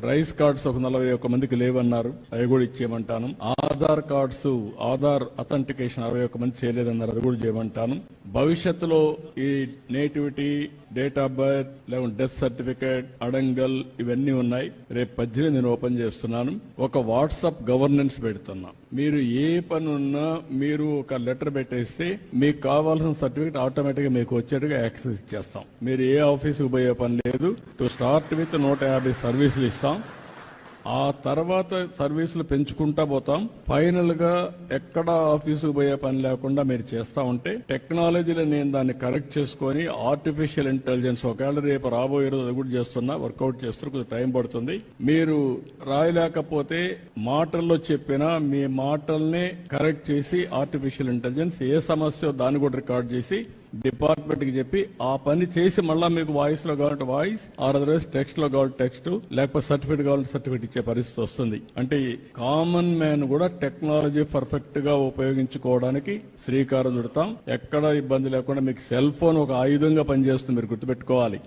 Rice cards ఒక 41 మందికి లేవన్నారు, అవి కూడా ఇచ్చేయమంటాను. ఆధార్ కార్డ్స్, ఆధార్ అథెంటికేషన్ 61 మంది చేయలేదన్నారు, అది కూడా చేయమంటాను. భవిష్యత్తులో ఈ నేటివిటీ, డేట్ ఆఫ్ బర్త్, లేకుంటే డెత్ సర్టిఫికేట్, అడంగల్ ఇవన్నీ ఉన్నాయి. రేపు 18 నేను ఓపెన్ చేస్తున్నాను. ఒక వాట్సాప్ గవర్నెన్స్ పెడుతున్నా. మీరు ఏ పని ఉన్నా మీరు ఒక లెటర్ పెట్టేస్తే మీకు కావాల్సిన సర్టిఫికేట్ ఆటోమేటిక్ గా మీకు వచ్చేట్టుగా యాక్సెస్ ఇచ్చేస్తాం. మీరు ఏ ఆఫీసుకు పోయే పని లేదు. టు స్టార్ట్ విత్ 150 సర్వీసులు ఇస్తాం. ఆ తర్వాత సర్వీసులు పెంచుకుంటా పోతాం. ఫైనల్ గా ఎక్కడ ఆఫీసుకు పోయే పని లేకుండా మీరు చేస్తా ఉంటే టెక్నాలజీలో నేను దాన్ని కరెక్ట్ చేసుకుని ఆర్టిఫిషియల్ ఇంటెలిజెన్స్ ఒకవేళ రేపు రాబోయే రోజు అది కూడా చేస్తున్నా, వర్కౌట్ చేస్తున్నా, కొంచెం టైం పడుతుంది. మీరు రాయలేకపోతే మాటల్లో చెప్పినా మీ మాటల్ని కరెక్ట్ చేసి ఆర్టిఫిషియల్ ఇంటెలిజెన్స్ ఏ సమస్య దాన్ని కూడా రికార్డ్ చేసి డిపార్ట్మెంట్ కి చెప్పి ఆ పని చేసి మళ్ళా మీకు వాయిస్ లో కావాలంటే వాయిస్, అదర్వైజ్ టెక్స్ట్ లో కావాలంటే టెక్స్ట్, లేకపోతే సర్టిఫికేట్ కావాలంటే సర్టిఫికేట్ ఇచ్చే పరిస్థితి వస్తుంది. అంటే కామన్ మ్యాన్ కూడా టెక్నాలజీ పర్ఫెక్ట్ గా ఉపయోగించుకోవడానికి శ్రీకారం చుడతాం. ఎక్కడ ఇబ్బంది లేకుండా మీకు సెల్ ఫోన్ ఒక ఆయుధంగా పనిచేస్తుంది, మీరు గుర్తుపెట్టుకోవాలి.